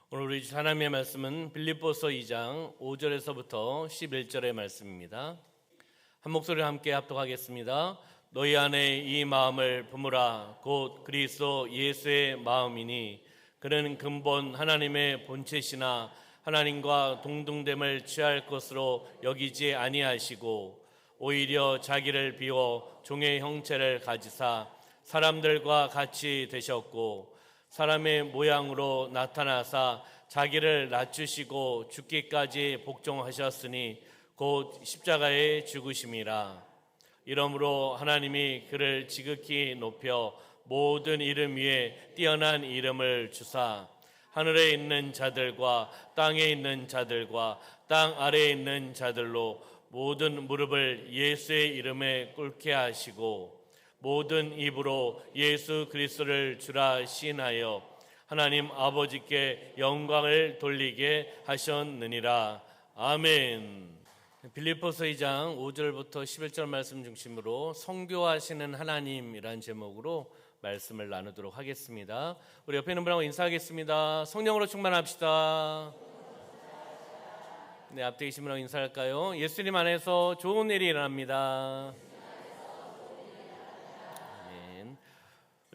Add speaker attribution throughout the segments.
Speaker 1: 오늘 우리 하나님의 말씀은 빌립보서 2장 5절에서부터 11절의 말씀입니다. 한 목소리로 함께 합독하겠습니다. 너희 안에 이 마음을 품으라. 곧 그리스도 예수의 마음이니 그는 근본 하나님의 본체시나 하나님과 동등됨을 취할 것으로 여기지 아니하시고 오히려 자기를 비워 종의 형체를 가지사 사람들과 같이 되셨고 사람의 모양으로 나타나사 자기를 낮추시고 죽기까지 복종하셨으니 곧 십자가에 죽으심이라. 이러므로 하나님이 그를 지극히 높여 모든 이름 위에 뛰어난 이름을 주사 하늘에 있는 자들과 땅에 있는 자들과 땅 아래에 있는 자들로 모든 무릎을 예수의 이름에 꿇게 하시고 모든 입으로 예수 그리스도를 주라 시인하여 하나님 아버지께 영광을 돌리게 하셨느니라. 아멘. 빌립보서 2장 5절부터 11절 말씀 중심으로 성교하시는 하나님이라는 제목으로 말씀을 나누도록 하겠습니다. 우리 옆에 있는 분하고 인사하겠습니다. 성령으로 충만합시다. 네, 앞에 계신 분하고 인사할까요? 예수님 안에서 좋은 일이 일어납니다.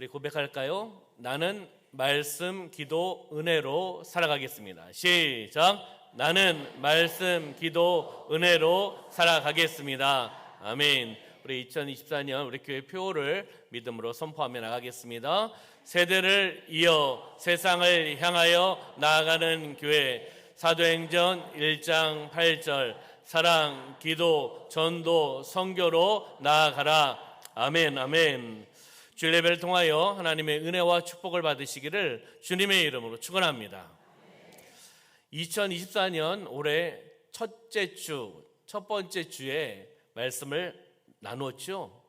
Speaker 1: 우리 고백할까요? 나는 말씀, 기도, 은혜로 살아가겠습니다. 시작! 나는 말씀, 기도, 은혜로 살아가겠습니다. 아멘. 우리 2024년 우리 교회 표를 믿음으로 선포하며 나가겠습니다. 세대를 이어 세상을 향하여 나아가는 교회. 사도행전 1장 8절 사랑, 기도, 전도, 선교로 나아가라. 아멘, 아멘. 주일 예배를 통하여 하나님의 은혜와 축복을 받으시기를 주님의 이름으로 축원합니다. 2024년 올해 첫째 주, 첫 번째 주에 말씀을 나누었죠.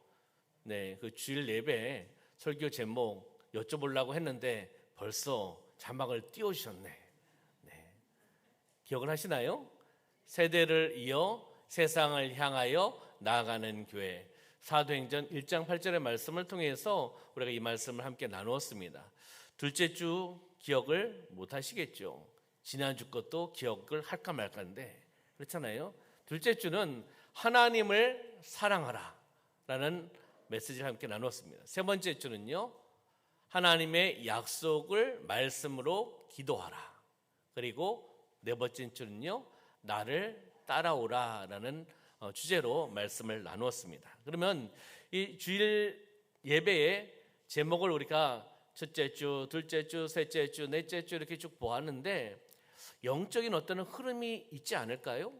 Speaker 1: 네, 그 주일 예배 설교 제목 여쭤보려고 했는데 벌써 자막을 띄워주셨네. 네, 기억을 하시나요? 세대를 이어 세상을 향하여 나아가는 교회. 사도행전 1장 8절의 말씀을 통해서 우리가 이 말씀을 함께 나누었습니다. 둘째 주 기억을 못 하시겠죠. 지난주 것도 기억을 할까 말까인데 그렇잖아요. 둘째 주는 하나님을 사랑하라 라는 메시지를 함께 나누었습니다. 세 번째 주는요, 하나님의 약속을 말씀으로 기도하라. 그리고 네 번째 주는요, 나를 따라오라 라는 주제로 말씀을 나누었습니다. 그러면 이 주일 예배의 제목을 우리가 첫째 주, 둘째 주, 셋째 주, 넷째 주 이렇게 쭉 보았는데 영적인 어떤 흐름이 있지 않을까요?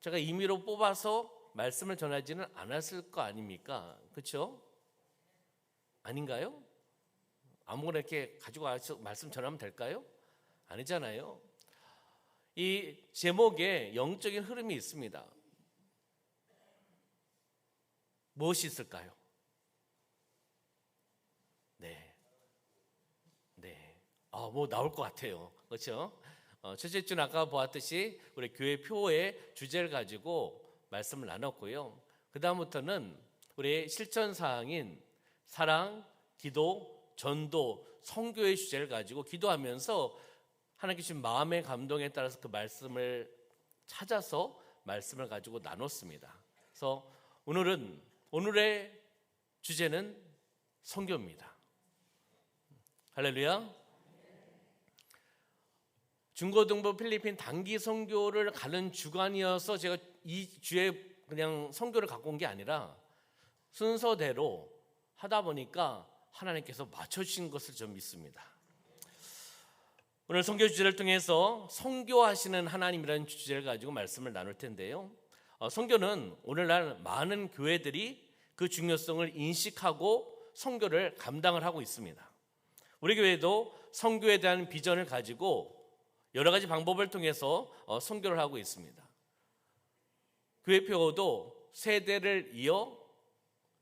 Speaker 1: 제가 임의로 뽑아서 말씀을 전하지는 않았을 거 아닙니까? 그렇죠? 아닌가요? 아무거나 이렇게 가지고 와서 말씀 전하면 될까요? 아니잖아요. 이 제목에 영적인 흐름이 있습니다. 무엇이 있을까요? 네. 뭐 나올 것 같아요. 그렇죠? 첫째 주는 아까 보았듯이 우리 교회 표의 주제를 가지고 말씀을 나눴고요. 그 다음부터는 우리의 실천 사항인 사랑, 기도, 전도, 선교의 주제를 가지고 기도하면서 하나님께 주신 마음의 감동에 따라서 그 말씀을 찾아서 말씀을 가지고 나눴습니다. 그래서 오늘의 주제는 선교입니다. 할렐루야. 중고등부 필리핀 단기 선교를 가는 주간이어서 제가 이 주에 그냥 선교를 갖고 온 게 아니라 순서대로 하다 보니까 하나님께서 맞춰주신 것을 좀 믿습니다. 오늘 선교 주제를 통해서 선교하시는 하나님이라는 주제를 가지고 말씀을 나눌 텐데요. 선교는 오늘날 많은 교회들이 그 중요성을 인식하고 선교를 감당을 하고 있습니다. 우리 교회도 선교에 대한 비전을 가지고 여러 가지 방법을 통해서 선교를 하고 있습니다. 교회표도 세대를 이어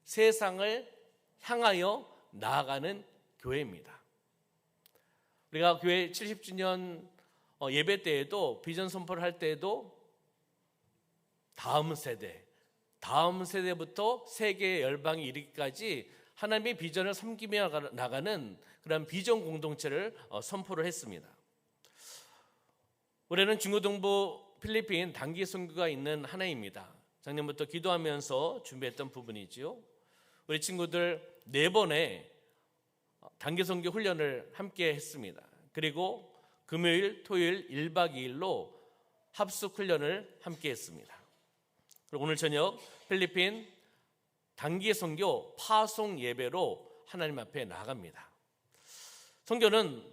Speaker 1: 세상을 향하여 나아가는 교회입니다. 우리가 교회 70주년 예배 때에도 비전 선포를 할 때에도 다음 세대부터 세계의 열방이 이르기까지 하나님의 비전을 섬기며 나가는 그런 비전 공동체를 선포를 했습니다. 올해는 중고등부 필리핀 단기 선교가 있는 한 해입니다. 작년부터 기도하면서 준비했던 부분이지요. 우리 친구들 4번의 단기 선교 훈련을 함께 했습니다. 그리고 금요일, 토요일 1박 2일로 합숙 훈련을 함께 했습니다. 그리고 오늘 저녁 필리핀 단기 선교 파송 예배로 하나님 앞에 나아갑니다. 선교는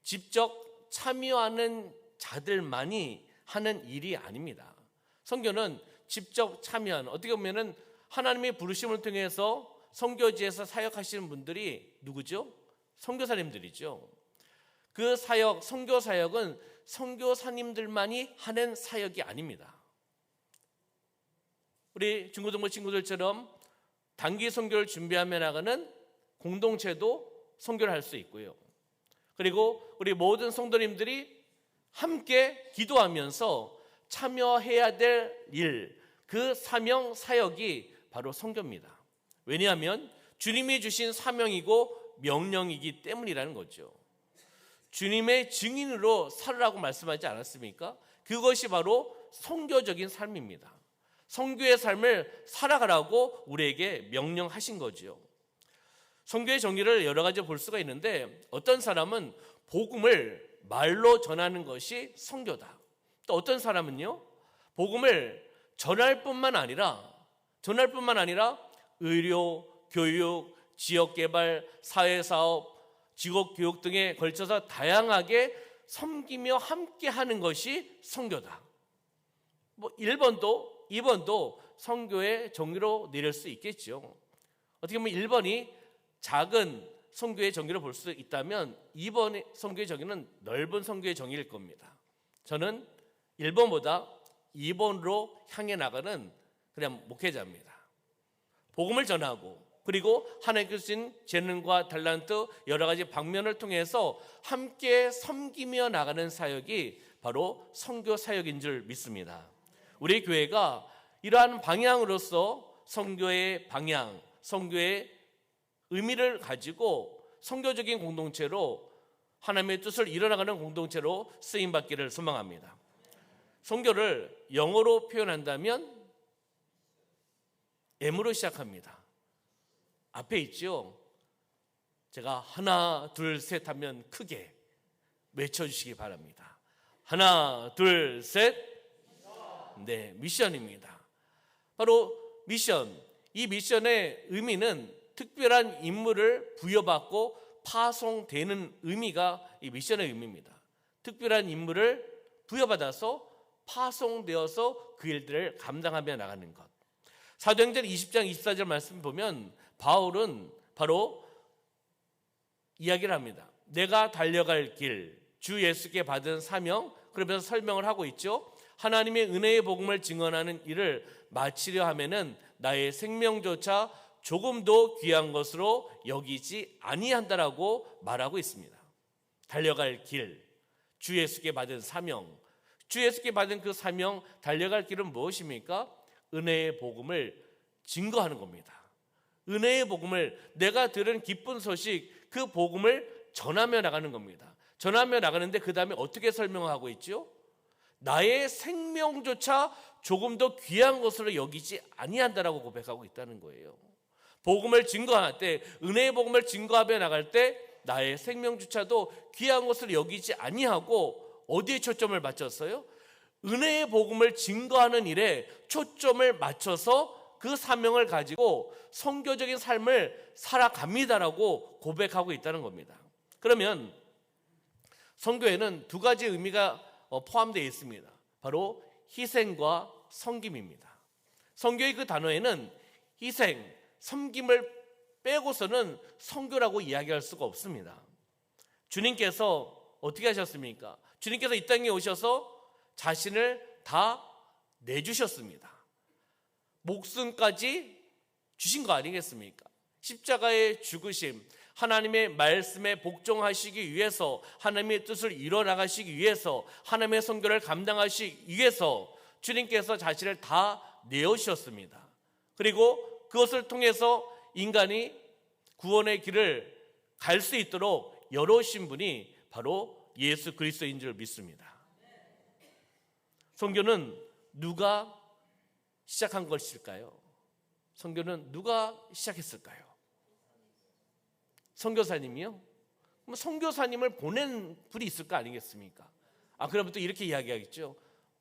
Speaker 1: 직접 참여하는 자들만이 하는 일이 아닙니다. 선교는 직접 참여하는, 어떻게 보면은 하나님의 부르심을 통해서 선교지에서 사역하시는 분들이 누구죠? 선교사님들이죠. 그 사역, 선교 사역은 선교사님들만이 하는 사역이 아닙니다. 우리 중고등부 친구들처럼 단기 선교를 준비하며 나가는 공동체도 선교를 할 수 있고요. 그리고 우리 모든 성도님들이 함께 기도하면서 참여해야 될 일, 그 사명 사역이 바로 선교입니다. 왜냐하면 주님이 주신 사명이고 명령이기 때문이라는 거죠. 주님의 증인으로 살으라고 말씀하지 않았습니까? 그것이 바로 선교적인 삶입니다. 선교의 삶을 살아가라고 우리에게 명령하신 거죠. 선교의 정의를 여러 가지 볼 수가 있는데, 어떤 사람은 복음을 말로 전하는 것이 선교다. 또 어떤 사람은요, 복음을 전할 뿐만 아니라 의료, 교육, 지역개발, 사회사업, 직업교육 등에 걸쳐서 다양하게 섬기며 함께하는 것이 선교다. 1번도 2번도 선교의 정의로 내릴 수 있겠죠. 어떻게 보면 1번이 작은 선교의 정의로 볼 수 있다면 2번의 선교의 정의는 넓은 선교의 정의일 겁니다. 저는 1번보다 2번으로 향해 나가는 그냥 목회자입니다. 복음을 전하고, 그리고 하나님께서 주신 재능과 달란트 여러 가지 방면을 통해서 함께 섬기며 나가는 사역이 바로 선교 사역인 줄 믿습니다. 우리 교회가 이러한 방향으로서 선교의 방향, 선교의 의미를 가지고 선교적인 공동체로, 하나님의 뜻을 이뤄나가는 공동체로 쓰임받기를 소망합니다. 선교를 영어로 표현한다면 M으로 시작합니다. 앞에 있죠. 제가 하나, 둘, 셋 하면 크게 외쳐주시기 바랍니다. 하나, 둘, 셋. 네, 미션입니다. 바로 미션. 이 미션의 의미는 특별한 임무를 부여받고 파송되는 의미가 이 미션의 의미입니다. 특별한 임무를 부여받아서 파송되어서 그 일들을 감당하며 나가는 것. 사도행전 20장 24절 말씀 보면 바울은 바로 이야기를 합니다. 내가 달려갈 길, 주 예수께 받은 사명, 그러면서 설명을 하고 있죠. 하나님의 은혜의 복음을 증언하는 일을 마치려 하면은 나의 생명조차 조금도 귀한 것으로 여기지 아니한다라고 말하고 있습니다. 달려갈 길, 주 예수께 받은 사명, 주 예수께 받은 그 사명, 달려갈 길은 무엇입니까? 은혜의 복음을 증거하는 겁니다. 은혜의 복음을, 내가 들은 기쁜 소식, 그 복음을 전하며 나가는 겁니다. 전하며 나가는데 그 다음에 어떻게 설명하고 있죠? 나의 생명조차 조금 더 귀한 것으로 여기지 아니한다라고 고백하고 있다는 거예요. 복음을 증거할 때, 은혜의 복음을 증거하며 나갈 때 나의 생명조차도 귀한 것으로 여기지 아니하고 어디에 초점을 맞췄어요? 은혜의 복음을 증거하는 일에 초점을 맞춰서 그 사명을 가지고 선교적인 삶을 살아갑니다라고 고백하고 있다는 겁니다. 그러면 선교에는 2가지 의미가 포함되어 있습니다. 바로 희생과 섬김입니다. 선교의 그 단어에는 희생, 섬김을 빼고서는 선교라고 이야기할 수가 없습니다. 주님께서 어떻게 하셨습니까? 주님께서 이 땅에 오셔서 자신을 다 내주셨습니다. 목숨까지 주신 거 아니겠습니까? 십자가의 죽으심, 하나님의 말씀에 복종하시기 위해서, 하나님의 뜻을 이뤄나가시기 위해서, 하나님의 선교를 감당하시기 위해서 주님께서 자신을 다 내어주셨습니다. 그리고 그것을 통해서 인간이 구원의 길을 갈 수 있도록 열어오신 분이 바로 예수 그리스도인 줄 믿습니다. 선교는 누가 시작한 것일까요? 선교는 누가 시작했을까요? 선교사님이요? 그럼 선교사님을 보낸 분이 있을 거 아니겠습니까? 그러면 또 이렇게 이야기하겠죠.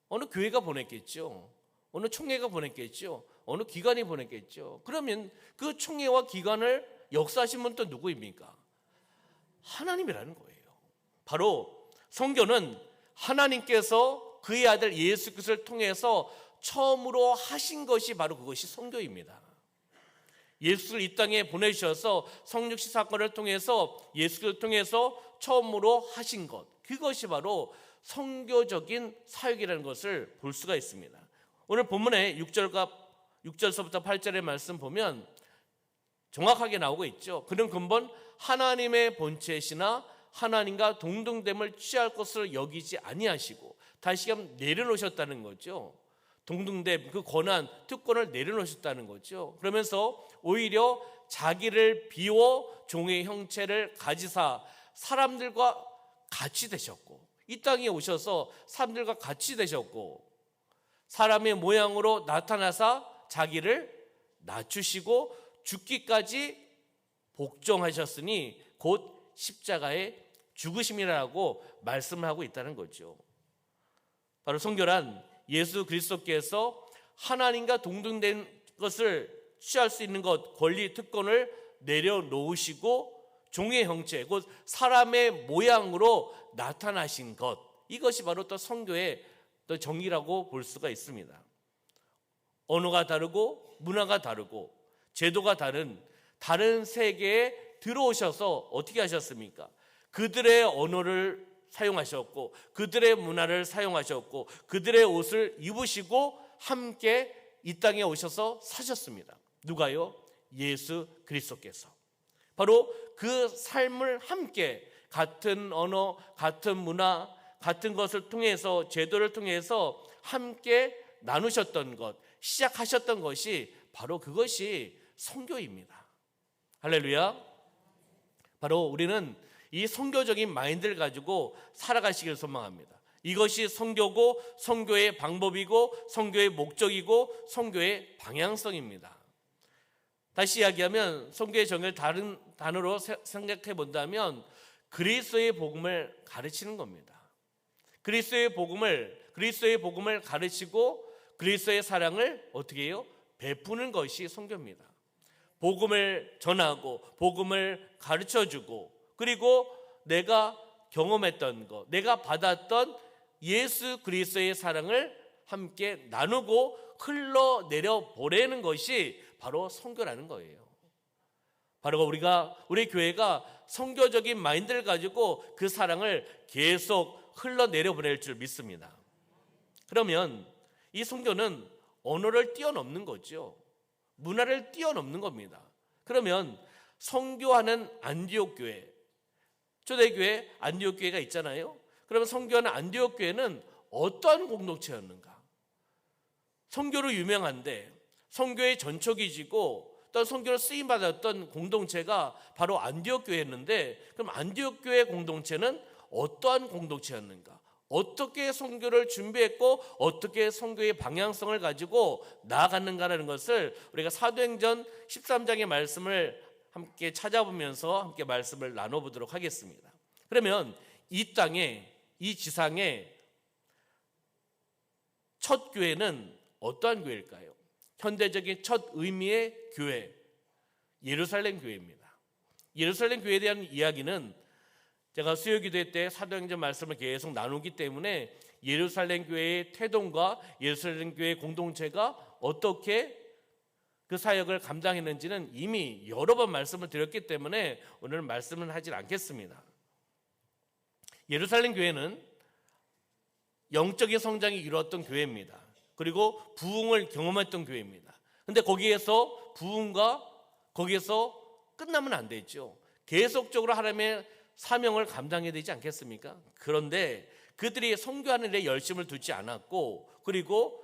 Speaker 1: 어느 교회가 보냈겠죠. 어느 총회가 보냈겠죠. 어느 기관이 보냈겠죠. 그러면 그 총회와 기관을 역사하신 분 또 누구입니까? 하나님이라는 거예요. 바로 선교는 하나님께서 그의 아들 예수 그리스도를 통해서 처음으로 하신 것이 바로 그것이 선교입니다. 예수를 이 땅에 보내주셔서 성육신 사건을 통해서 예수를 통해서 처음으로 하신 것, 그것이 바로 선교적인 사역이라는 것을 볼 수가 있습니다. 오늘 본문의 6절서부터 8절의 말씀 보면 정확하게 나오고 있죠. 그는 근본 하나님의 본체시나 하나님과 동등됨을 취할 것을 여기지 아니하시고, 다시금 내려놓으셨다는 거죠. 동등됨, 그 권한, 특권을 내려놓으셨다는 거죠. 그러면서 오히려 자기를 비워 종의 형체를 가지사 사람들과 같이 되셨고, 이 땅에 오셔서 사람들과 같이 되셨고, 사람의 모양으로 나타나사 자기를 낮추시고 죽기까지 복종하셨으니 곧 십자가의 죽으심이라고 말씀을 하고 있다는 거죠. 바로 선교란 예수 그리스도께서 하나님과 동등된 것을 취할 수 있는 것, 권리, 특권을 내려놓으시고 종의 형체, 곧 사람의 모양으로 나타나신 것, 이것이 바로 또 선교의 또 정의라고 볼 수가 있습니다. 언어가 다르고 문화가 다르고 제도가 다른 세계에 들어오셔서 어떻게 하셨습니까? 그들의 언어를 사용하셨고 그들의 문화를 사용하셨고 그들의 옷을 입으시고 함께 이 땅에 오셔서 사셨습니다. 누가요? 예수 그리스도께서. 바로 그 삶을 함께 같은 언어, 같은 문화, 같은 것을 통해서, 제도를 통해서 함께 나누셨던 것, 시작하셨던 것이 바로 그것이 선교입니다. 할렐루야. 바로 우리는 이 선교적인 마인드를 가지고 살아가시길 소망합니다. 이것이 선교고, 선교의 방법이고, 선교의 목적이고, 선교의 방향성입니다. 다시 이야기하면 선교의 정의를 다른 단어로 생각해 본다면 그리스도의 복음을 가르치는 겁니다. 그리스도의 복음을 가르치고 그리스도의 사랑을 어떻게 해요? 베푸는 것이 선교입니다. 복음을 전하고 복음을 가르쳐주고, 그리고 내가 경험했던 것, 내가 받았던 예수 그리스도의 사랑을 함께 나누고 흘러내려 보내는 것이 바로 선교라는 거예요. 바로 우리 교회가 선교적인 마인드를 가지고 그 사랑을 계속 흘러내려 보낼 줄 믿습니다. 그러면 이 선교는 언어를 뛰어넘는 거죠. 문화를 뛰어넘는 겁니다. 그러면 선교하는 안디옥 교회, 초대교회 안디옥 교회가 있잖아요. 그러면 선교하는 안디옥 교회는 어떠한 공동체였는가? 선교로 유명한데 선교의 전초기지고 또 선교를 쓰임받았던 공동체가 바로 안디옥 교회였는데, 그럼 안디옥 교회 공동체는 어떠한 공동체였는가? 어떻게 선교를 준비했고 어떻게 선교의 방향성을 가지고 나아갔는가라는 것을 우리가 사도행전 13장의 말씀을 함께 찾아보면서 함께 말씀을 나눠보도록 하겠습니다. 그러면 이 땅에, 이 지상에 첫 교회는 어떠한 교회일까요? 현대적인 첫 의미의 교회, 예루살렘 교회입니다. 예루살렘 교회에 대한 이야기는 제가 수요기도회 때 사도행전 말씀을 계속 나누기 때문에 예루살렘 교회의 태동과 예루살렘 교회 공동체가 어떻게 그 사역을 감당했는지는 이미 여러 번 말씀을 드렸기 때문에 오늘 말씀은 하지 않겠습니다. 예루살렘 교회는 영적인 성장이 이루어졌던 교회입니다. 그리고 부흥을 경험했던 교회입니다. 그런데 거기에서 끝나면 안 되죠. 계속적으로 하나님의 사명을 감당해야 되지 않겠습니까? 그런데 그들이 선교하는 데 열심을 두지 않았고, 그리고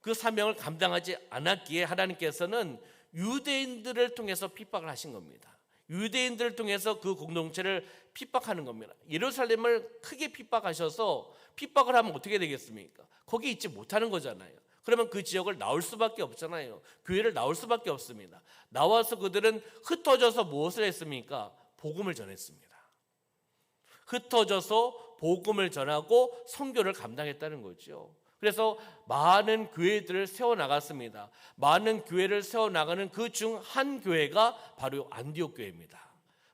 Speaker 1: 그 사명을 감당하지 않았기에 하나님께서는 유대인들을 통해서 핍박을 하신 겁니다. 유대인들을 통해서 그 공동체를 핍박하는 겁니다. 예루살렘을 크게 핍박하셔서 핍박을 하면 어떻게 되겠습니까? 거기 있지 못하는 거잖아요. 그러면 그 지역을 나올 수밖에 없잖아요. 교회를 나올 수밖에 없습니다. 나와서 그들은 흩어져서 무엇을 했습니까? 복음을 전했습니다. 흩어져서 복음을 전하고 선교를 감당했다는 거죠. 그래서 많은 교회들을 세워나갔습니다. 많은 교회를 세워나가는 그 중 한 교회가 바로 안디옥 교회입니다.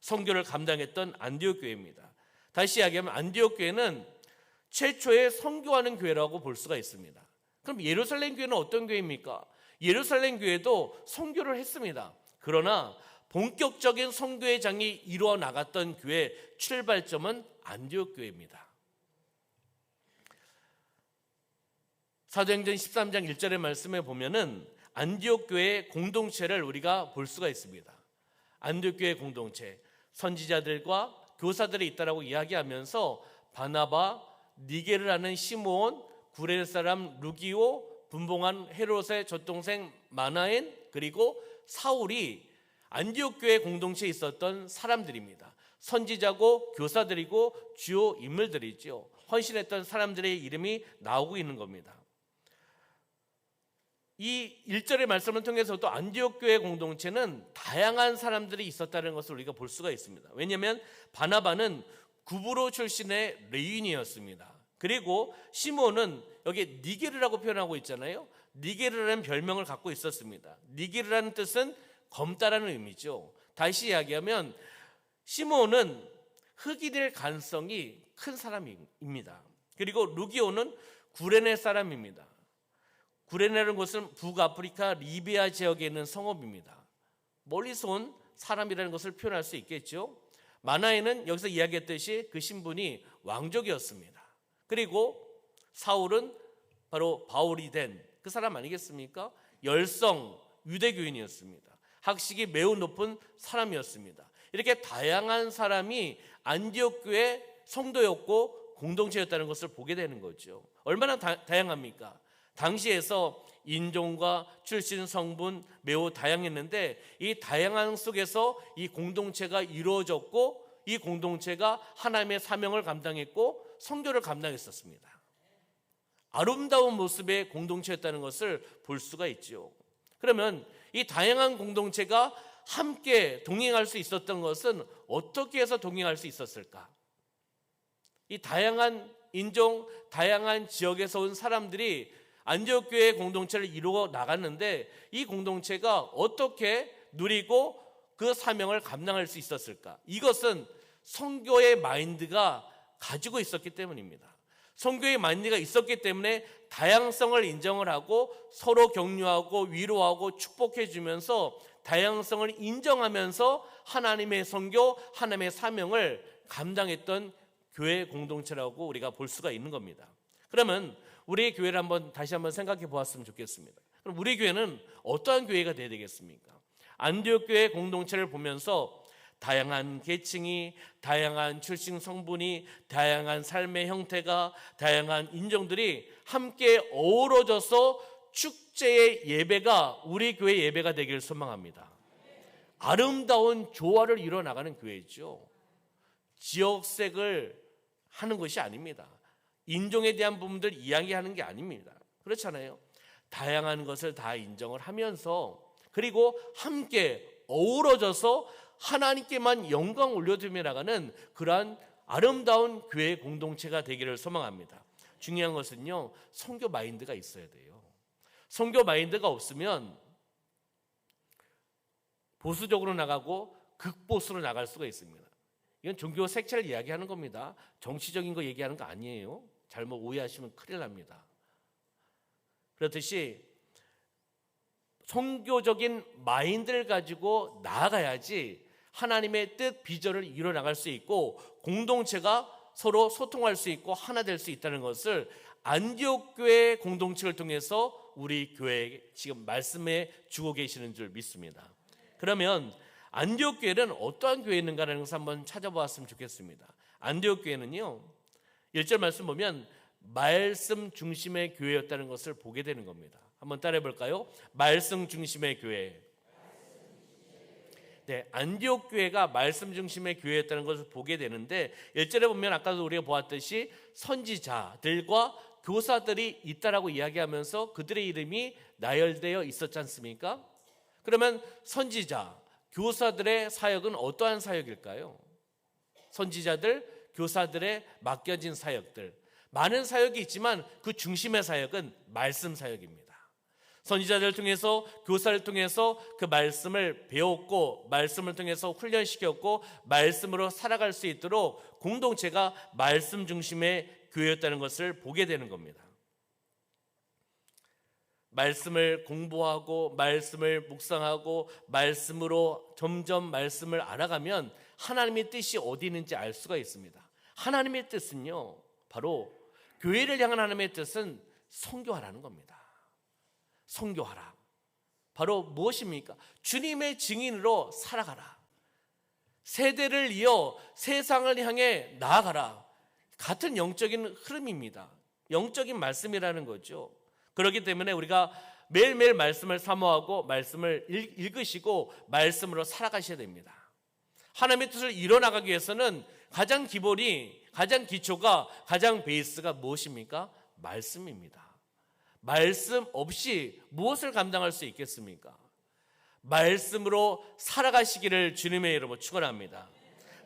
Speaker 1: 선교를 감당했던 안디옥 교회입니다. 다시 이야기하면 안디옥 교회는 최초의 선교하는 교회라고 볼 수가 있습니다. 그럼 예루살렘 교회는 어떤 교회입니까? 예루살렘 교회도 선교를 했습니다. 그러나 본격적인 선교의 장이 이루어 나갔던 교회 출발점은 안디옥 교회입니다. 사도행전 13장 1절의 말씀에 보면은 안디옥 교회의 공동체를 우리가 볼 수가 있습니다. 안디옥 교회 공동체, 선지자들과 교사들이 있다라고 이야기하면서 바나바, 니게르라는 시므온, 구레네 사람 루기오, 분봉한 헤롯의 젖동생 마나엔, 그리고 사울이 안디옥 교회 공동체에 있었던 사람들입니다. 선지자고 교사들이고 주요 인물들이죠. 헌신했던 사람들의 이름이 나오고 있는 겁니다. 이 1절의 말씀을 통해서도 안디옥 교회 공동체는 다양한 사람들이 있었다는 것을 우리가 볼 수가 있습니다. 왜냐하면 바나바는 구브로 출신의 레위인이었습니다. 그리고 시몬은 여기 니게르라고 표현하고 있잖아요. 니게르라는 별명을 갖고 있었습니다. 니게르라는 뜻은 검다라는 의미죠. 다시 이야기하면 시몬은 흑이 될 가능성이 큰 사람입니다. 그리고 루기오는 구레네 사람입니다. 구레네라는 곳은 북아프리카 리비아 지역에 있는 성읍입니다. 멀리서 온 사람이라는 것을 표현할 수 있겠죠. 마나에는 여기서 이야기했듯이 그 신분이 왕족이었습니다. 그리고 사울은 바로 바울이 된 그 사람 아니겠습니까? 열성 유대교인이었습니다. 학식이 매우 높은 사람이었습니다. 이렇게 다양한 사람이 안디옥 교회 성도였고 공동체였다는 것을 보게 되는 거죠. 얼마나 다양합니까? 당시에서 인종과 출신, 성분 매우 다양했는데 이 다양한 속에서 이 공동체가 이루어졌고 이 공동체가 하나님의 사명을 감당했고 선교를 감당했었습니다. 아름다운 모습의 공동체였다는 것을 볼 수가 있죠. 그러면 이 다양한 공동체가 함께 동행할 수 있었던 것은 어떻게 해서 동행할 수 있었을까? 이 다양한 인종, 다양한 지역에서 온 사람들이 안디옥 교회 공동체를 이루어 나갔는데 이 공동체가 어떻게 누리고 그 사명을 감당할 수 있었을까? 이것은 선교의 마인드가 가지고 있었기 때문입니다. 선교의 마인드가 있었기 때문에 다양성을 인정을 하고 서로 격려하고 위로하고 축복해 주면서 다양성을 인정하면서 하나님의 선교, 하나님의 사명을 감당했던 교회 공동체라고 우리가 볼 수가 있는 겁니다. 그러면 우리의 교회를 다시 한번 생각해 보았으면 좋겠습니다. 그럼 우리 교회는 어떠한 교회가 되어야 되겠습니까? 안디옥 교회 공동체를 보면서 다양한 계층이, 다양한 출신 성분이, 다양한 삶의 형태가, 다양한 인종들이 함께 어우러져서 축제의 예배가 우리 교회 예배가 되기를 소망합니다. 아름다운 조화를 이뤄나가는 교회죠. 지역색을 하는 것이 아닙니다. 인종에 대한 부분들 이야기하는 게 아닙니다. 그렇잖아요. 다양한 것을 다 인정을 하면서 그리고 함께 어우러져서 하나님께만 영광 올려드리며 나가는 그러한 아름다운 교회 공동체가 되기를 소망합니다. 중요한 것은요, 선교 마인드가 있어야 돼요. 선교 마인드가 없으면 보수적으로 나가고 극보수로 나갈 수가 있습니다. 이건 종교 색채를 이야기하는 겁니다. 정치적인 거 얘기하는 거 아니에요. 잘못 오해하시면 큰일 납니다. 그렇듯이 선교적인 마인드를 가지고 나아가야지 하나님의 뜻, 비전을 이뤄나갈 수 있고 공동체가 서로 소통할 수 있고 하나 될 수 있다는 것을 안디옥 교회 공동체를 통해서 우리 교회에 지금 말씀해 주고 계시는 줄 믿습니다. 그러면 안디옥 교회는 어떠한 교회인가라는 것을 한번 찾아보았으면 좋겠습니다. 안디옥 교회는요, 1절 말씀 보면 말씀 중심의 교회였다는 것을 보게 되는 겁니다. 한번 따라해 볼까요? 말씀 중심의 교회. 네, 안디옥 교회가 말씀 중심의 교회였다는 것을 보게 되는데 1절에 보면 아까도 우리가 보았듯이 선지자들과 교사들이 있다라고 이야기하면서 그들의 이름이 나열되어 있었지 않습니까? 그러면 선지자, 교사들의 사역은 어떠한 사역일까요? 선지자들, 교사들의 맡겨진 사역들, 많은 사역이 있지만 그 중심의 사역은 말씀 사역입니다. 선지자들을 통해서, 교사를 통해서 그 말씀을 배웠고 말씀을 통해서 훈련시켰고 말씀으로 살아갈 수 있도록 공동체가 말씀 중심의 교회였다는 것을 보게 되는 겁니다. 말씀을 공부하고 말씀을 묵상하고 말씀으로 점점 말씀을 알아가면 하나님의 뜻이 어디 있는지 알 수가 있습니다. 하나님의 뜻은요, 바로 교회를 향한 하나님의 뜻은 선교하라는 겁니다. 선교하라. 바로 무엇입니까? 주님의 증인으로 살아가라. 세대를 이어 세상을 향해 나아가라. 같은 영적인 흐름입니다. 영적인 말씀이라는 거죠. 그렇기 때문에 우리가 매일매일 말씀을 사모하고 말씀을 읽으시고 말씀으로 살아가셔야 됩니다. 하나님의 뜻을 이뤄나가기 위해서는 가장 기본이, 가장 기초가, 가장 베이스가 무엇입니까? 말씀입니다. 말씀 없이 무엇을 감당할 수 있겠습니까? 말씀으로 살아가시기를 주님의 이름으로 축원합니다.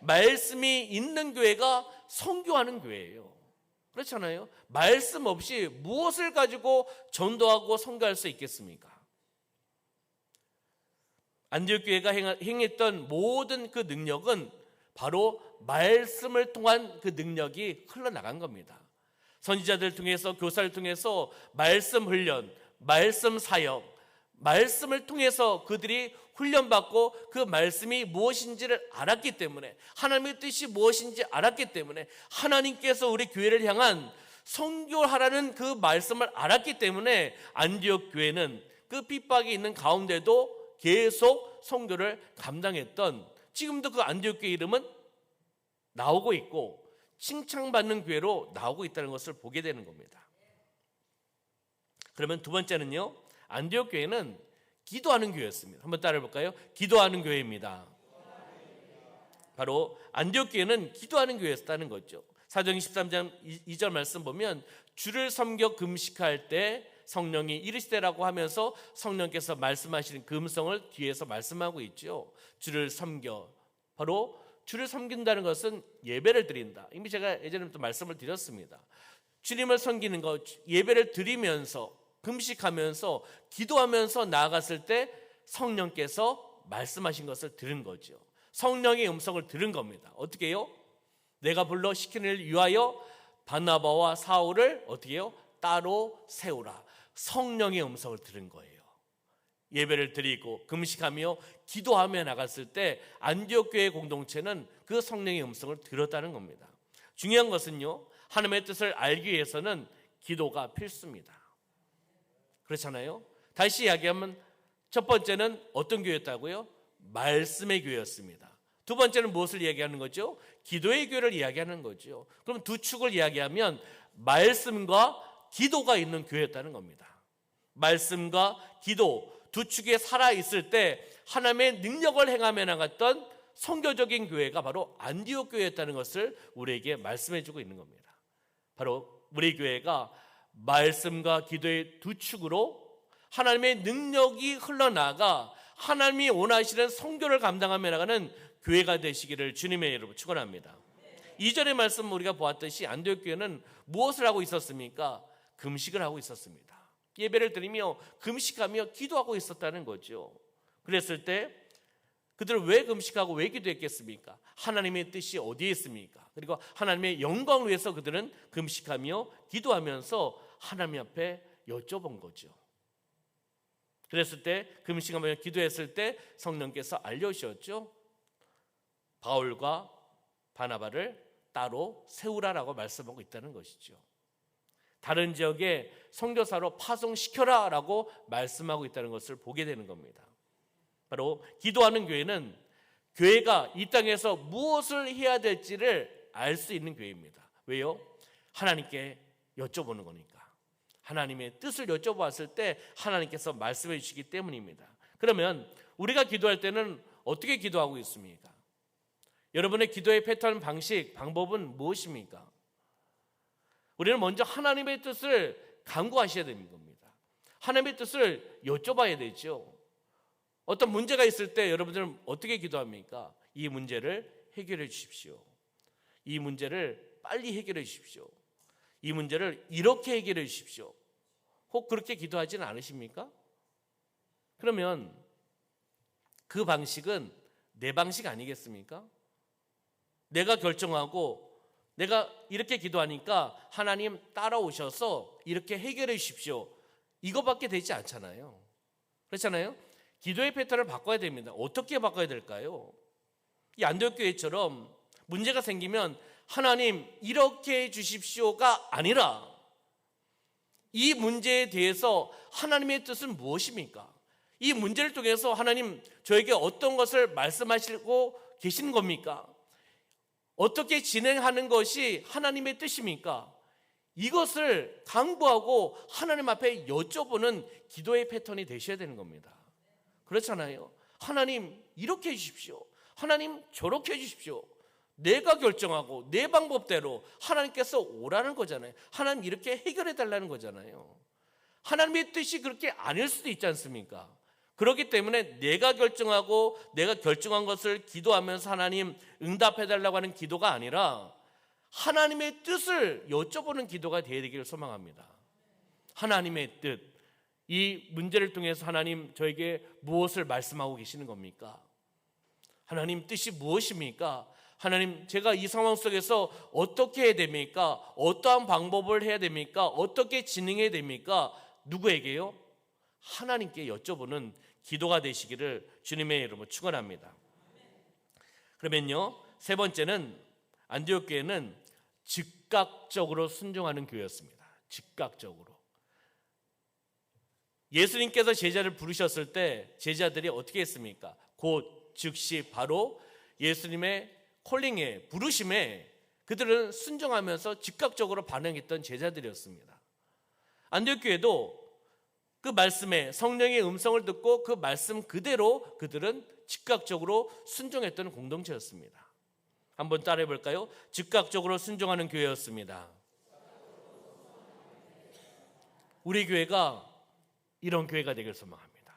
Speaker 1: 말씀이 있는 교회가 선교하는 교회예요. 그렇잖아요. 말씀 없이 무엇을 가지고 전도하고 선교할 수 있겠습니까? 안디옥 교회가 행했던 모든 그 능력은 바로 말씀을 통한 그 능력이 흘러나간 겁니다. 선지자들을 통해서, 교사를 통해서 말씀 훈련, 말씀 사역, 말씀을 통해서 그들이 훈련받고 그 말씀이 무엇인지를 알았기 때문에, 하나님의 뜻이 무엇인지 알았기 때문에, 하나님께서 우리 교회를 향한 선교하라는 그 말씀을 알았기 때문에 안디옥 교회는 그 핍박이 있는 가운데도 계속 선교를 감당했던, 지금도 그 안디옥 교회 이름은 나오고 있고 칭찬받는 교회로 나오고 있다는 것을 보게 되는 겁니다. 그러면 두 번째는요, 안디옥 교회는 기도하는 교회였습니다. 한번 따라해 볼까요? 기도하는 교회입니다. 바로 안디옥 교회는 기도하는 교회였다는 거죠. 사도행전 13장 2절 말씀 보면 주를 섬겨 금식할 때 성령이 이르시되라고 하면서 성령께서 말씀하시는 그 음성을 뒤에서 말씀하고 있죠. 주를 섬겨, 바로 주를 섬긴다는 것은 예배를 드린다. 이미 제가 예전에부터 말씀을 드렸습니다. 주님을 섬기는 것, 예배를 드리면서 금식하면서 기도하면서 나아갔을 때 성령께서 말씀하신 것을 들은 거죠. 성령의 음성을 들은 겁니다. 어떻게 해요? 내가 불러 시키는 일을 위하여 바나바와 사울을 어떻게 해요? 따로 세우라. 성령의 음성을 들은 거예요. 예배를 드리고 금식하며 기도하며 나갔을 때 안디옥 교회 공동체는 그 성령의 음성을 들었다는 겁니다. 중요한 것은요, 하나님의 뜻을 알기 위해서는 기도가 필수입니다. 그렇잖아요. 다시 이야기하면 첫 번째는 어떤 교회였다고요? 말씀의 교회였습니다. 두 번째는 무엇을 이야기하는 거죠? 기도의 교회를 이야기하는 거죠. 그럼 두 축을 이야기하면 말씀과 기도가 있는 교회였다는 겁니다. 말씀과 기도 두 축에 살아있을 때 하나님의 능력을 행하며 나갔던 선교적인 교회가 바로 안디옥 교회였다는 것을 우리에게 말씀해주고 있는 겁니다. 바로 우리 교회가 말씀과 기도의 두 축으로 하나님의 능력이 흘러나가 하나님이 원하시는 선교를 감당하며 나가는 교회가 되시기를 주님의 이름으로 축원합니다. 2절의 말씀 우리가 보았듯이 안디옥 교회는 무엇을 하고 있었습니까? 금식을 하고 있었습니다. 예배를 드리며 금식하며 기도하고 있었다는 거죠. 그랬을 때 그들은 왜 금식하고 왜 기도했겠습니까? 하나님의 뜻이 어디에 있습니까? 그리고 하나님의 영광을 위해서 그들은 금식하며 기도하면서 하나님 앞에 여쭤본 거죠. 그랬을 때 금식하며 기도했을 때 성령께서 알려주셨죠. 바울과 바나바를 따로 세우라라고 말씀하고 있다는 것이죠. 다른 지역에 선교사로 파송시켜라 라고 말씀하고 있다는 것을 보게 되는 겁니다. 바로 기도하는 교회는 교회가 이 땅에서 무엇을 해야 될지를 알 수 있는 교회입니다. 왜요? 하나님께 여쭤보는 거니까. 하나님의 뜻을 여쭤봤을 때 하나님께서 말씀해 주시기 때문입니다. 그러면 우리가 기도할 때는 어떻게 기도하고 있습니까? 여러분의 기도의 패턴, 방식, 방법은 무엇입니까? 우리는 먼저 하나님의 뜻을 간구하셔야 되는 겁니다. 하나님의 뜻을 여쭤봐야 되죠. 어떤 문제가 있을 때 여러분들은 어떻게 기도합니까? 이 문제를 해결해 주십시오. 이 문제를 빨리 해결해 주십시오. 이 문제를 이렇게 해결해 주십시오. 혹 그렇게 기도하지는 않으십니까? 그러면 그 방식은 내 방식 아니겠습니까? 내가 결정하고 내가 이렇게 기도하니까 하나님 따라오셔서 이렇게 해결해 주십시오. 이거밖에 되지 않잖아요. 그렇잖아요? 기도의 패턴을 바꿔야 됩니다. 어떻게 바꿔야 될까요? 이 안디옥 교회처럼 문제가 생기면 하나님 이렇게 해 주십시오가 아니라 이 문제에 대해서 하나님의 뜻은 무엇입니까? 이 문제를 통해서 하나님 저에게 어떤 것을 말씀하시고 계시는 겁니까? 어떻게 진행하는 것이 하나님의 뜻입니까? 이것을 강구하고 하나님 앞에 여쭤보는 기도의 패턴이 되셔야 되는 겁니다. 그렇잖아요. 하나님 이렇게 해주십시오. 하나님 저렇게 해주십시오. 내가 결정하고 내 방법대로 하나님께서 오라는 거잖아요. 하나님 이렇게 해결해 달라는 거잖아요. 하나님의 뜻이 그렇게 아닐 수도 있지 않습니까? 그렇기 때문에 내가 결정하고 내가 결정한 것을 기도하면서 하나님 응답해 달라고 하는 기도가 아니라 하나님의 뜻을 여쭤보는 기도가 되기를 소망합니다. 하나님의 뜻, 이 문제를 통해서 하나님 저에게 무엇을 말씀하고 계시는 겁니까? 하나님 뜻이 무엇입니까? 하나님 제가 이 상황 속에서 어떻게 해야 됩니까? 어떠한 방법을 해야 됩니까? 어떻게 진행해야 됩니까? 누구에게요? 하나님께 여쭤보는 기도가 되시기를 주님의 이름으로 축원합니다. 그러면요, 세 번째는 안디옥 교회는 즉각적으로 순종하는 교회였습니다. 즉각적으로. 예수님께서 제자를 부르셨을 때 제자들이 어떻게 했습니까? 곧 즉시 바로 예수님의 콜링에, 부르심에 그들은 순종하면서 즉각적으로 반응했던 제자들이었습니다. 안디옥 교회도 그 말씀에 성령의 음성을 듣고 그 말씀 그대로 그들은 즉각적으로 순종했던 공동체였습니다. 한번 따라해 볼까요? 즉각적으로 순종하는 교회였습니다. 우리 교회가 이런 교회가 되길 소망합니다.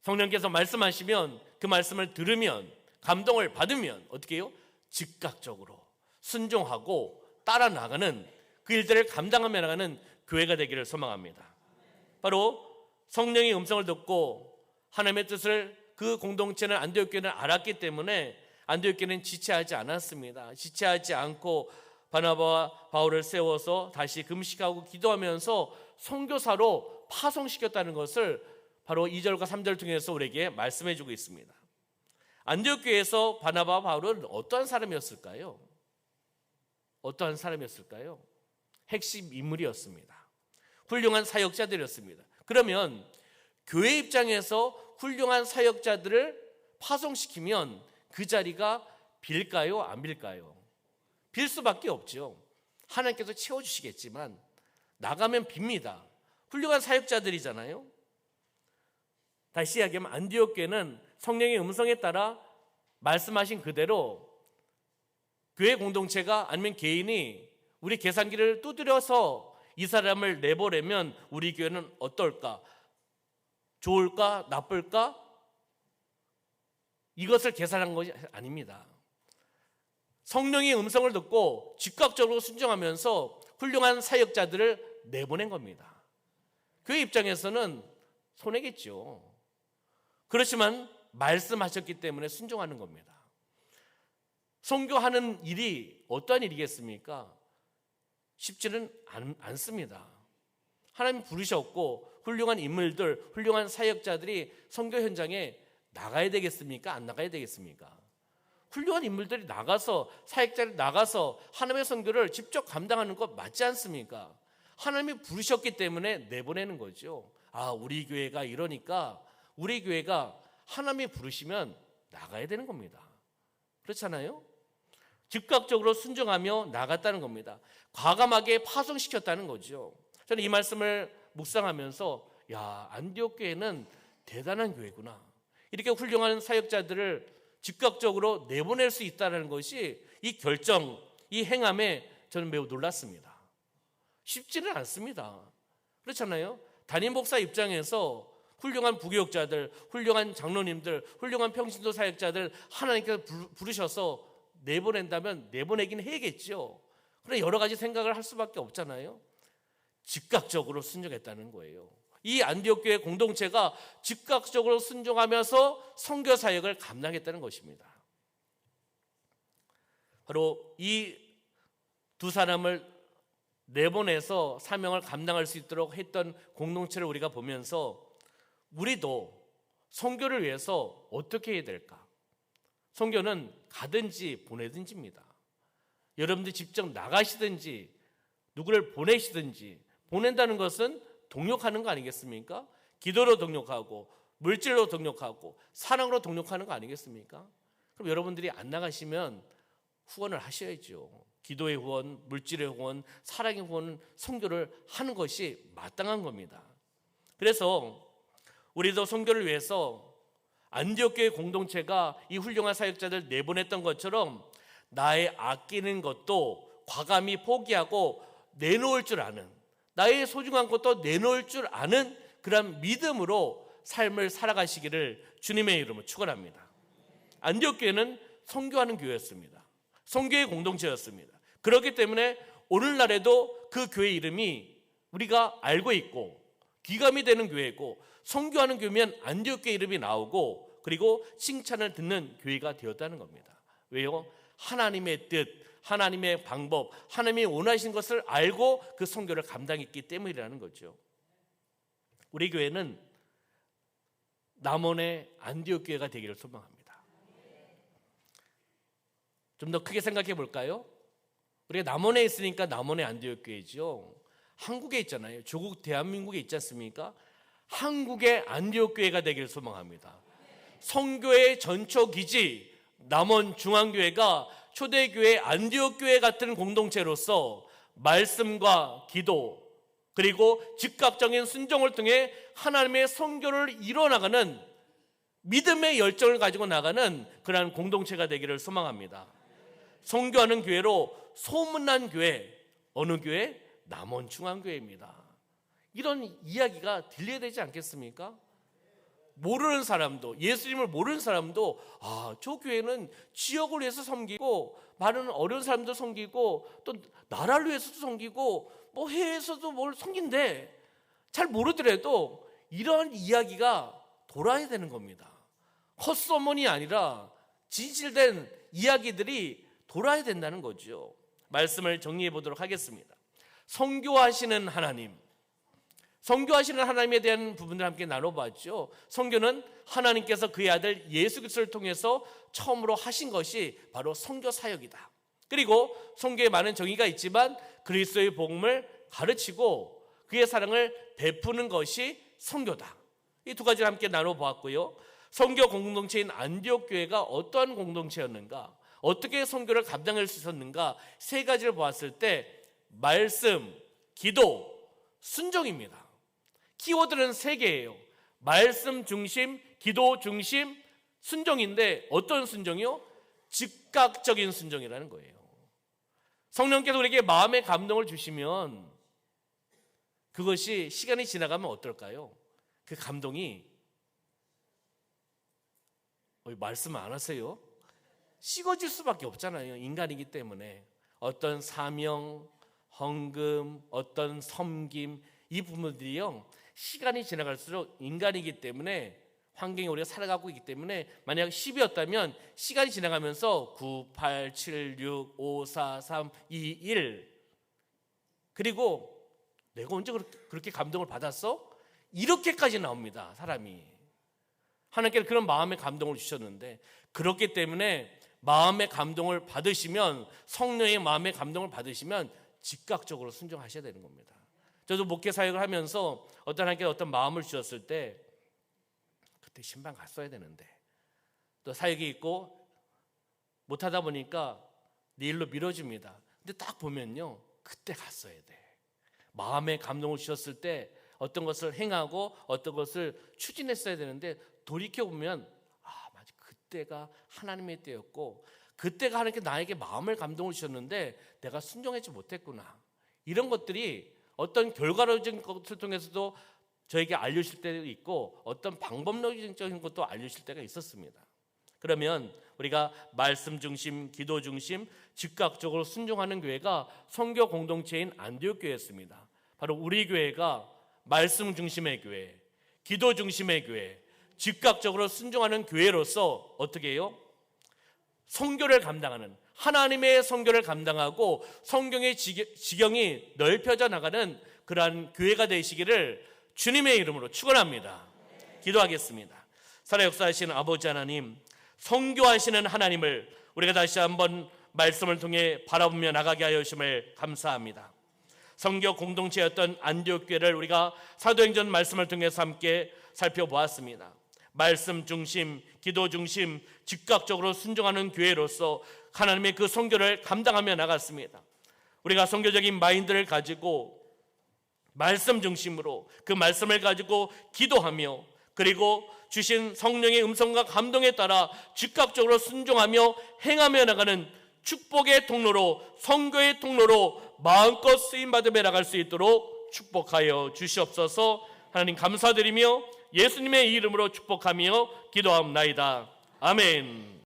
Speaker 1: 성령께서 말씀하시면 그 말씀을 들으면 감동을 받으면 어떻게 해요? 즉각적으로 순종하고 따라 나가는 그 일들을 감당하며 나가는 교회가 되기를 소망합니다. 바로 성령의 음성을 듣고 하나님의 뜻을 그 공동체는 안디옥 교회는 알았기 때문에 안디옥 교회는 지체하지 않았습니다. 지체하지 않고 바나바와 바울을 세워서 다시 금식하고 기도하면서 선교사로 파송시켰다는 것을 바로 2절과 3절 통해서 우리에게 말씀해 주고 있습니다. 안디옥 교회에서 바나바와 바울은 어떠한 사람이었을까요? 어떠한 사람이었을까요? 핵심 인물이었습니다. 훌륭한 사역자들이었습니다. 그러면 교회 입장에서 훌륭한 사역자들을 파송시키면 그 자리가 빌까요? 안 빌까요? 빌 수밖에 없죠. 하나님께서 채워주시겠지만 나가면 빕니다. 훌륭한 사역자들이잖아요. 다시 이야기하면 안디옥 교회는 성령의 음성에 따라 말씀하신 그대로 교회 공동체가 아니면 개인이 우리 계산기를 두드려서 이 사람을 내보내면 우리 교회는 어떨까? 좋을까? 나쁠까? 이것을 계산한 것이 아닙니다. 성령의 음성을 듣고 즉각적으로 순종하면서 훌륭한 사역자들을 내보낸 겁니다. 교회 입장에서는 손해겠죠. 그렇지만 말씀하셨기 때문에 순종하는 겁니다. 선교하는 일이 어떠한 일이겠습니까? 쉽지는 않습니다. 하나님 부르셨고 훌륭한 인물들, 훌륭한 사역자들이 선교 현장에 나가야 되겠습니까? 안 나가야 되겠습니까? 훌륭한 인물들이 나가서, 사역자들이 나가서 하나님의 선교를 직접 감당하는 것 맞지 않습니까? 하나님이 부르셨기 때문에 내보내는 거죠. 아, 우리 교회가 이러니까 우리 교회가 하나님이 부르시면 나가야 되는 겁니다. 그렇잖아요? 즉각적으로 순종하며 나갔다는 겁니다. 과감하게 파송시켰다는 거죠. 저는 이 말씀을 묵상하면서 야, 안디옥 교회는 대단한 교회구나. 이렇게 훌륭한 사역자들을 즉각적으로 내보낼 수 있다는 것이 이 결정, 이 행함에 저는 매우 놀랐습니다. 쉽지는 않습니다. 그렇잖아요. 담임 목사 입장에서 훌륭한 부교육자들, 훌륭한 장로님들, 훌륭한 평신도 사역자들 하나님께서 부르셔서 내보낸다면 내보내긴 해야겠죠. 그런데 여러 가지 생각을 할 수밖에 없잖아요. 즉각적으로 순종했다는 거예요. 이 안디옥 교회 공동체가 즉각적으로 순종하면서 선교 사역을 감당했다는 것입니다. 바로 이 두 사람을 내보내서 사명을 감당할 수 있도록 했던 공동체를 우리가 보면서 우리도 선교를 위해서 어떻게 해야 될까? 선교는 가든지 보내든지입니다. 여러분들이 직접 나가시든지 누구를 보내시든지, 보낸다는 것은 동력하는 거 아니겠습니까? 기도로 동력하고 물질로 동력하고 사랑으로 동력하는 거 아니겠습니까? 그럼 여러분들이 안 나가시면 후원을 하셔야죠. 기도의 후원, 물질의 후원, 사랑의 후원, 선교를 하는 것이 마땅한 겁니다. 그래서 우리도 선교를 위해서 안디옥 교회 공동체가 이 훌륭한 사역자들 내보냈던 것처럼 나의 아끼는 것도 과감히 포기하고 내놓을 줄 아는, 나의 소중한 것도 내놓을 줄 아는 그런 믿음으로 삶을 살아가시기를 주님의 이름으로 축원합니다. 안디옥 교회는 선교하는 교회였습니다. 선교의 공동체였습니다. 그렇기 때문에 오늘날에도 그 교회 이름이 우리가 알고 있고 귀감이 되는 교회고, 선교하는 교회면 안디옥 교회 이름이 나오고 그리고 칭찬을 듣는 교회가 되었다는 겁니다. 왜요? 하나님의 뜻, 하나님의 방법, 하나님이 원하신 것을 알고 그 선교를 감당했기 때문이라는 거죠. 우리 교회는 남원의 안디옥 교회가 되기를 소망합니다. 좀 더 크게 생각해 볼까요? 우리가 남원에 있으니까 남원의 안디옥 교회죠. 한국에 있잖아요. 조국 대한민국에 있지 않습니까? 한국의 안디옥 교회가 되기를 소망합니다. 선교의 전초기지 남원 중앙교회가 초대교회 안디옥 교회 같은 공동체로서 말씀과 기도 그리고 즉각적인 순종을 통해 하나님의 선교를 이뤄나가는 믿음의 열정을 가지고 나가는 그러한 공동체가 되기를 소망합니다. 선교하는 교회로 소문난 교회, 어느 교회? 남원 중앙교회입니다. 이런 이야기가 들려야 되지 않겠습니까? 모르는 사람도, 예수님을 모르는 사람도 저 교회는 지역을 위해서 섬기고 많은 어려운 사람도 섬기고 또 나라를 위해서도 섬기고 뭐 해외에서도 뭘 섬긴데, 잘 모르더라도 이런 이야기가 돌아야 되는 겁니다. 헛소문이 아니라 진실된 이야기들이 돌아야 된다는 거죠. 말씀을 정리해 보도록 하겠습니다. 선교하시는 하나님, 선교하시는 하나님에 대한 부분들 함께 나눠봤죠. 선교는 하나님께서 그의 아들 예수 그리스도를 통해서 처음으로 하신 것이 바로 선교 사역이다. 그리고 선교에 많은 정의가 있지만 그리스도의 복음을 가르치고 그의 사랑을 베푸는 것이 선교다. 이 두 가지를 함께 나눠보았고요. 선교 공동체인 안디옥 교회가 어떠한 공동체였는가, 어떻게 선교를 감당할 수 있었는가, 세 가지를 보았을 때 말씀, 기도, 순종입니다. 키워드는 세 개예요. 말씀 중심, 기도 중심, 순종인데 어떤 순종이요? 즉각적인 순종이라는 거예요. 성령께서 우리에게 마음의 감동을 주시면 그것이 시간이 지나가면 어떨까요? 그 감동이 말씀 안 하세요? 식어질 수밖에 없잖아요. 인간이기 때문에. 어떤 사명, 헌금, 어떤 섬김, 이 부분들이요, 시간이 지나갈수록 인간이기 때문에, 환경에 우리가 살아가고 있기 때문에 만약 10이었다면 시간이 지나가면서 9, 8, 7, 6, 5, 4, 3, 2, 1 그리고 내가 언제 그렇게 감동을 받았어? 이렇게까지 나옵니다. 사람이. 하나님께서 그런 마음의 감동을 주셨는데, 그렇기 때문에 마음의 감동을 받으시면, 성령의 마음의 감동을 받으시면 즉각적으로 순종하셔야 되는 겁니다. 저도 목회 사역을 하면서 하나님께서 어떤 마음을 주셨을 때 그때 신방 갔어야 되는데, 또 사역이 있고 못하다 보니까 내일로 미뤄집니다. 근데 딱 보면요, 그때 갔어야 돼. 마음의 감동을 주셨을 때 어떤 것을 행하고 어떤 것을 추진했어야 되는데 돌이켜보면 그때가 하나님의 때였고 그때가 하나님께 나에게 마음을 감동을 주셨는데 내가 순종하지 못했구나. 이런 것들이 어떤 결과론적인 것을 통해서도 저에게 알려주실 때도 있고 어떤 방법론적인 것도 알려주실 때가 있었습니다. 그러면 우리가 말씀 중심, 기도 중심, 즉각적으로 순종하는 교회가 선교 공동체인 안디옥 교회였습니다. 바로 우리 교회가 말씀 중심의 교회, 기도 중심의 교회, 즉각적으로 순종하는 교회로서 어떻게 해요? 선교를 감당하는, 하나님의 선교를 감당하고 성경의 지경이 넓혀져 나가는 그러한 교회가 되시기를 주님의 이름으로 축원합니다. 기도하겠습니다. 살아 역사하시는 아버지 하나님, 선교하시는 하나님을 우리가 다시 한번 말씀을 통해 바라보며 나가게 하여 주심을 감사합니다. 선교 공동체였던 안디옥 교회를 우리가 사도행전 말씀을 통해서 함께 살펴보았습니다. 말씀 중심, 기도 중심, 즉각적으로 순종하는 교회로서 하나님의 그 선교를 감당하며 나갔습니다. 우리가 선교적인 마인드를 가지고 말씀 중심으로 그 말씀을 가지고 기도하며 그리고 주신 성령의 음성과 감동에 따라 즉각적으로 순종하며 행하며 나가는 축복의 통로로, 선교의 통로로 마음껏 쓰임받으며 나갈 수 있도록 축복하여 주시옵소서. 하나님 감사드리며 예수님의 이름으로 축복하며 기도하옵나이다. 아멘.